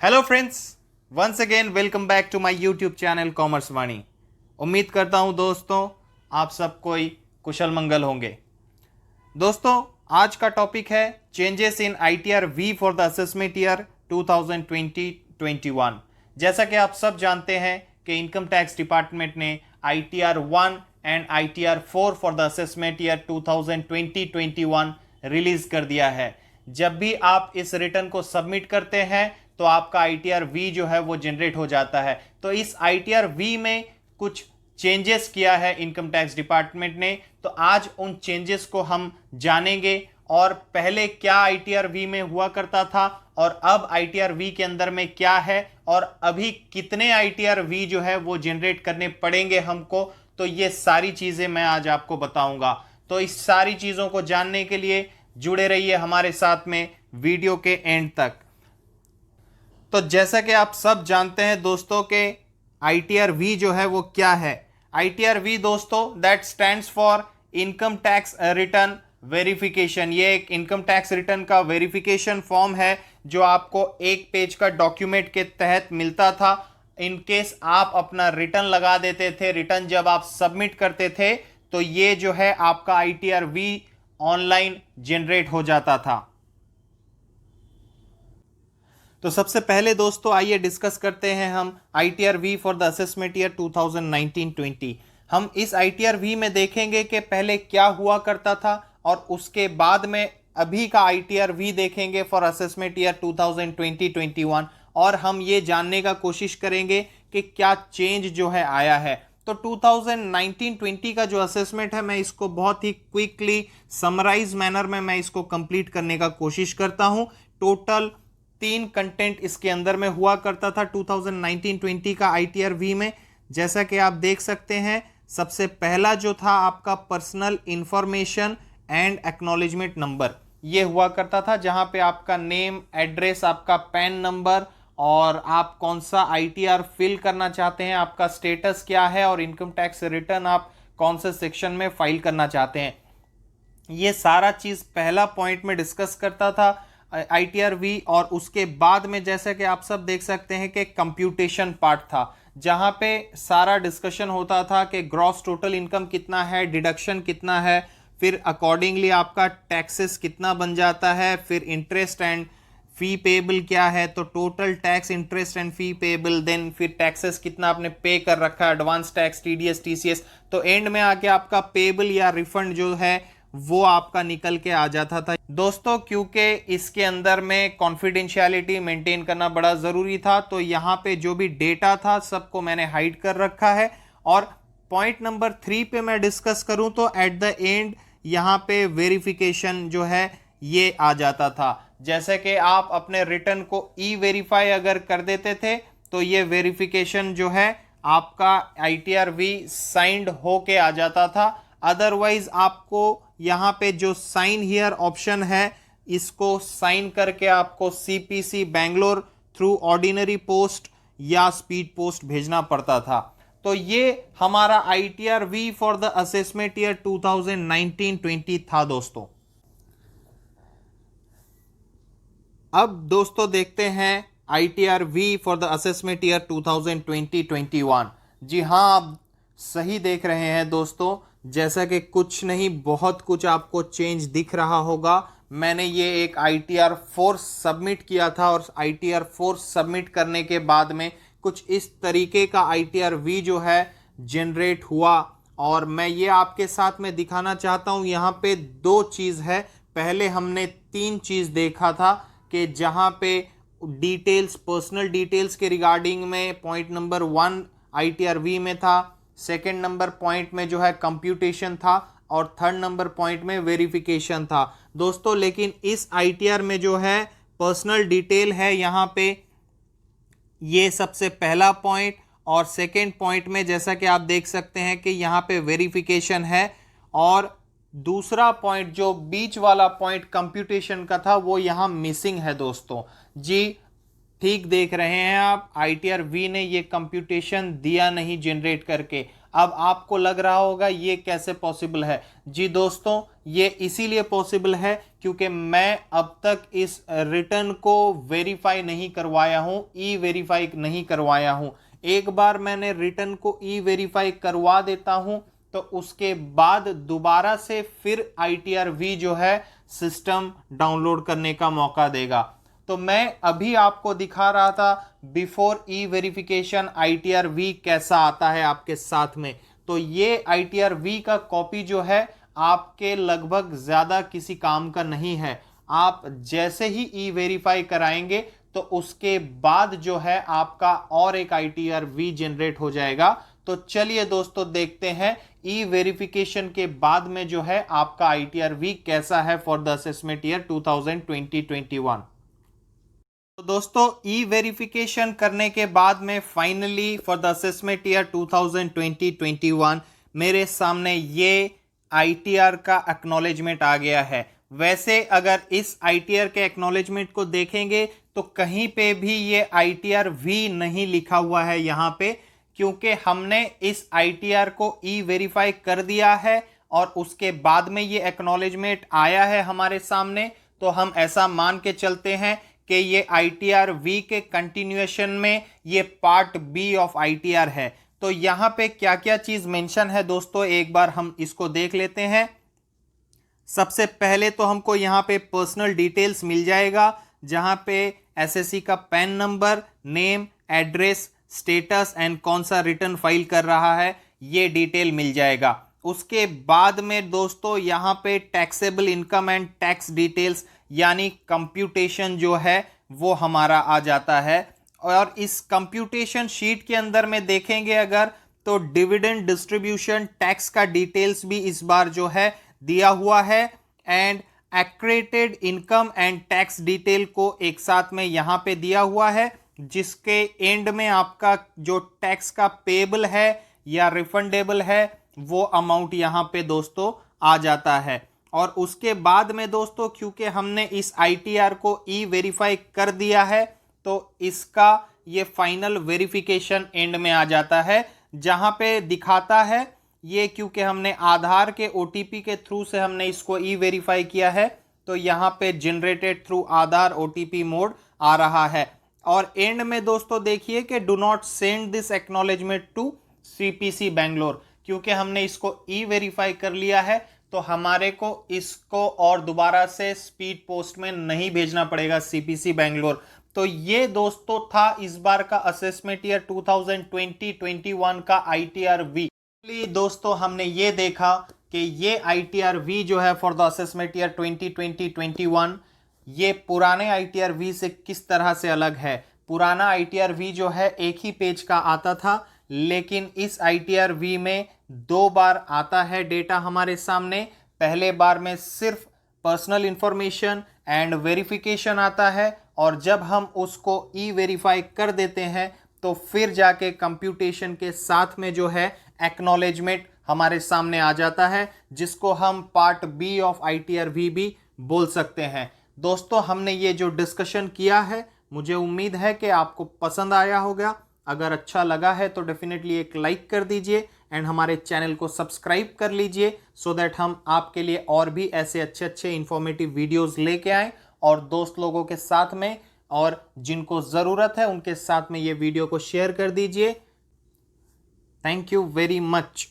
Hello friends, once again welcome back to my YouTube channel commerce Vani. उम्मीद करता हूं दोस्तों आप सब कोई कुशल मंगल होंगे। दोस्तों, आज का टॉपिक है changes in ITR V for the assessment year 2020-21। जैसा कि आप सब जानते हैं कि इनकम टैक्स डिपार्टमेंट ने ITR 1 and ITR 4 for the assessment year 2020-21 release कर दिया है। जब भी आप इस रिटर्न को सबमिट करते हैं तो आपका आईटीआर वी जो है वो जनरेट हो जाता है। तो इस आईटीआर वी में कुछ चेंजेस किया है इनकम टैक्स डिपार्टमेंट ने, तो आज उन चेंजेस को हम जानेंगे और पहले क्या आईटीआर वी में हुआ करता था और अब आईटीआर वी के अंदर में क्या है और अभी कितने आईटीआर वी जो है वो जनरेट करने पड़ेंगे हमको। तो ये सारी चीजें मैं आज आपको बताऊंगा। तो इस सारी चीजों को जानने के लिए जुड़े रहिए हमारे साथ में वीडियो के एंड तक। तो जैसा कि आप सब जानते हैं दोस्तों के आईटीआर वी जो है वो क्या है। आईटीआर वी दोस्तों that stands for income tax return verification. ये एक इनकम टैक्स रिटर्न का वेरिफिकेशन फॉर्म है जो आपको एक पेज का डॉक्यूमेंट के तहत मिलता था। इन केस आप अपना रिटर्न लगा देते थे, रिटर्न जब आप सबमिट करते थे तो ये जो है आपका आईटीआर वी ऑनलाइन जनरेट हो जाता था। तो सबसे पहले दोस्तों आइए डिस्कस करते हैं हम ITR V for the assessment year 2019-20। हम इस आईटीआर वी में देखेंगे कि पहले क्या हुआ करता था और उसके बाद में अभी का आईटीआर वी देखेंगे फॉर असेसमेंट ईयर 2020-21 और हम ये जानने का कोशिश करेंगे कि क्या चेंज जो है आया है। तो 2019-20 का जो असेसमेंट है मैं इसको बहुत ही क्विकली समराइज मैनर में मैं इसको कंप्लीट करने का कोशिश करता हूं। टोटल 3 कंटेंट इसके अंदर में हुआ करता था 2019-20 का आईटीआर वी में। जैसा कि आप देख सकते हैं, सबसे पहला जो था आपका personal information and acknowledgement number, ये हुआ करता था जहां पे आपका नेम, एड्रेस, आपका पैन नंबर और आप कौन सा आईटीआर फिल करना चाहते हैं, आपका स्टेटस क्या है और इनकम टैक्स रिटर्न आप कौन से सेक्शन में फाइल करना चाहते हैं, ये सारा चीज पहला पॉइंट में डिस्कस करता था आईटीआर वी। और उसके बाद में जैसा कि आप सब देख सकते हैं कि कंप्यूटेशन पार्ट था जहां पे सारा डिस्कशन होता था कि ग्रॉस टोटल इनकम कितना है, डिडक्शन कितना है, फिर अकॉर्डिंगली आपका टैक्सेस कितना बन जाता है, फिर इंटरेस्ट एंड फी पेएबल क्या है, तो total tax, interest and fee payable, then फिर टैक्सेस कितना आपने पे कर रखा है, एडवांस टैक्स, टीडीएस, टीसीएस, तो एंड में आके आपका पेएबल या रिफंड जो है वो आपका निकल के आ जाता था। दोस्तों क्योंकि इसके अंदर में कॉन्फिडेंशियलिटी मेंटेन करना बड़ा ज़रूरी था तो यहाँ पे जो भी डेटा था सबको मैंने हाइड कर रखा है। और पॉइंट नंबर 3 पे मैं डिस्कस करूँ तो एट द एंड यहाँ पे वेरिफिकेशन जो है ये आ जाता था। जैसे कि आप अपने रिटर्न को ई वेरीफाई अगर कर देते थे तो ये वेरिफिकेशन जो है आपका आईटीआर वी साइंड होके आ जाता था। अदरवाइज आपको यहाँ पे जो साइन हियर ऑप्शन है इसको साइन करके आपको CPC Bangalore through ordinary post या स्पीड पोस्ट भेजना पड़ता था। तो ये हमारा ITR V for the assessment year 2019-20 था दोस्तों। अब दोस्तों देखते हैं ITR V for the assessment year 2020-21। जी हाँ, आप सही देख रहे हैं दोस्तों, जैसा कि कुछ नहीं बहुत कुछ आपको चेंज दिख रहा होगा। मैंने ये एक आईटीआर 4 सबमिट किया था और आईटीआर 4 सबमिट करने के बाद में कुछ इस तरीके का आईटीआर वी जो है जनरेट हुआ और मैं ये आपके साथ में दिखाना चाहता हूँ। यहाँ पे 2 चीज़ है, पहले हमने 3 चीज़ देखा था कि जहाँ पे डिटेल्स, पर्सनल डिटेल्स के रिगार्डिंग में पॉइंट नंबर 1 आईटीआर वी में था, सेकेंड नंबर पॉइंट में जो है कंप्यूटेशन था और थर्ड नंबर पॉइंट में वेरिफिकेशन था दोस्तों। लेकिन इस आईटीआर में जो है पर्सनल डिटेल है यहाँ पे ये सबसे पहला पॉइंट और सेकेंड पॉइंट में जैसा कि आप देख सकते हैं कि यहाँ पे वेरिफिकेशन है और दूसरा पॉइंट जो बीच वाला पॉइंट कंप्यूटेशन का था वो यहाँ मिसिंग है दोस्तों। जी ठीक देख रहे हैं आप, आईटीआर वी ने ये कंप्यूटेशन दिया नहीं जनरेट करके। अब आपको लग रहा होगा ये कैसे पॉसिबल है। जी दोस्तों, ये इसीलिए पॉसिबल है क्योंकि मैं अब तक इस रिटर्न को वेरीफाई नहीं करवाया हूं, ई वेरीफाई नहीं करवाया हूं। एक बार मैंने रिटर्न को ई वेरीफाई करवा देता हूं तो उसके बाद दोबारा से फिर ITR-V जो है सिस्टम डाउनलोड करने का मौका देगा। तो मैं अभी आपको दिखा रहा था बिफोर ई वेरिफिकेशन ITR-V कैसा आता है आपके साथ में। तो ये ITR-V का कॉपी जो है आपके लगभग ज्यादा किसी काम का नहीं है। आप जैसे ही ई वेरीफाई कराएंगे तो उसके बाद जो है आपका और एक ITR-V जनरेट हो जाएगा। तो चलिए दोस्तों देखते हैं ई वेरिफिकेशन के बाद में जो है आपका ITR-V कैसा है फॉर द असेसमेंट ईयर 2020-21। तो दोस्तों ई वेरिफिकेशन करने के बाद में finally for the assessment year 2020-21 मेरे सामने ये ITR का एक्नॉलेजमेंट आ गया है। वैसे अगर इस ITR के एक्नॉलेजमेंट को देखेंगे तो कहीं पे भी ये ITR-V नहीं लिखा हुआ है यहाँ पे, क्योंकि हमने इस ITR को ई वेरीफाई कर दिया है और उसके बाद में ये एक्नॉलेजमेंट आया है हमारे सामने। तो हम ऐसा मान के चलते हैं कि ये ITR-V के कंटिन्यूएशन में ये पार्ट बी ऑफ ITR है। तो यहाँ पे क्या क्या चीज मेंशन है दोस्तों, एक बार हम इसको देख लेते हैं। सबसे पहले तो हमको यहाँ पे पर्सनल डिटेल्स मिल जाएगा, जहां पे SSC का pan number, name, address, status and कौन सा रिटर्न फाइल कर रहा है, ये डिटेल मिल जाएगा। उसके बाद में दोस्तों यहाँ पे taxable income and tax details यानी कंप्यूटेशन जो है वो हमारा आ जाता है। और इस कंप्यूटेशन शीट के अंदर में देखेंगे अगर तो डिविडेंड डिस्ट्रीब्यूशन टैक्स का डिटेल्स भी इस बार जो है दिया हुआ है and accreted income and tax detail को एक साथ में यहां पे दिया हुआ है, जिसके एंड में आपका जो टैक्स का पेबल है या रिफंडेबल है वो अमाउंट यहां पे दोस्तों आ जाता है। और उसके बाद में दोस्तों क्योंकि हमने इस ITR को ई वेरीफाई कर दिया है तो इसका ये फाइनल वेरिफिकेशन एंड में आ जाता है, जहां पे दिखाता है ये क्योंकि हमने आधार के OTP के थ्रू से हमने इसको ई वेरीफाई किया है तो यहाँ पे generated through Aadhaar OTP mode आ रहा है। और एंड में दोस्तों देखिए कि do not send this acknowledgement to CPC Bangalore, क्योंकि हमने इसको ई वेरीफाई कर लिया है तो हमारे को इसको और दोबारा से स्पीड पोस्ट में नहीं भेजना पड़ेगा CPC बैंगलोर। तो ये दोस्तों था इस बार का असेसमेंट ईयर 2020-21 का ITR-V। दोस्तों हमने ये देखा कि ये ITR-V जो है फॉर द असेसमेंट ईयर 2020-21 ये पुराने ITR-V से किस तरह से अलग है। पुराना ITR-V जो है एक ही पेज का आता था, लेकिन इस ITR-V में दो बार आता है डेटा हमारे सामने। पहले बार में सिर्फ पर्सनल इंफॉर्मेशन एंड वेरिफिकेशन आता है और जब हम उसको ई वेरीफाई कर देते हैं तो फिर जाके कंप्यूटेशन के साथ में जो है एक्नॉलेजमेंट हमारे सामने आ जाता है, जिसको हम पार्ट बी ऑफ ITR-V भी बोल सकते हैं। दोस्तों हमने ये जो डिस्कशन किया है मुझे उम्मीद है कि आपको पसंद आया होगा। अगर अच्छा लगा है तो डेफिनेटली एक लाइक कर दीजिए एंड हमारे चैनल को सब्सक्राइब कर लीजिए सो दैट हम आपके लिए और भी ऐसे अच्छे अच्छे इंफॉर्मेटिव वीडियोस लेके आएँ और दोस्त लोगों के साथ में और जिनको ज़रूरत है उनके साथ में ये वीडियो को शेयर कर दीजिए। Thank you very much.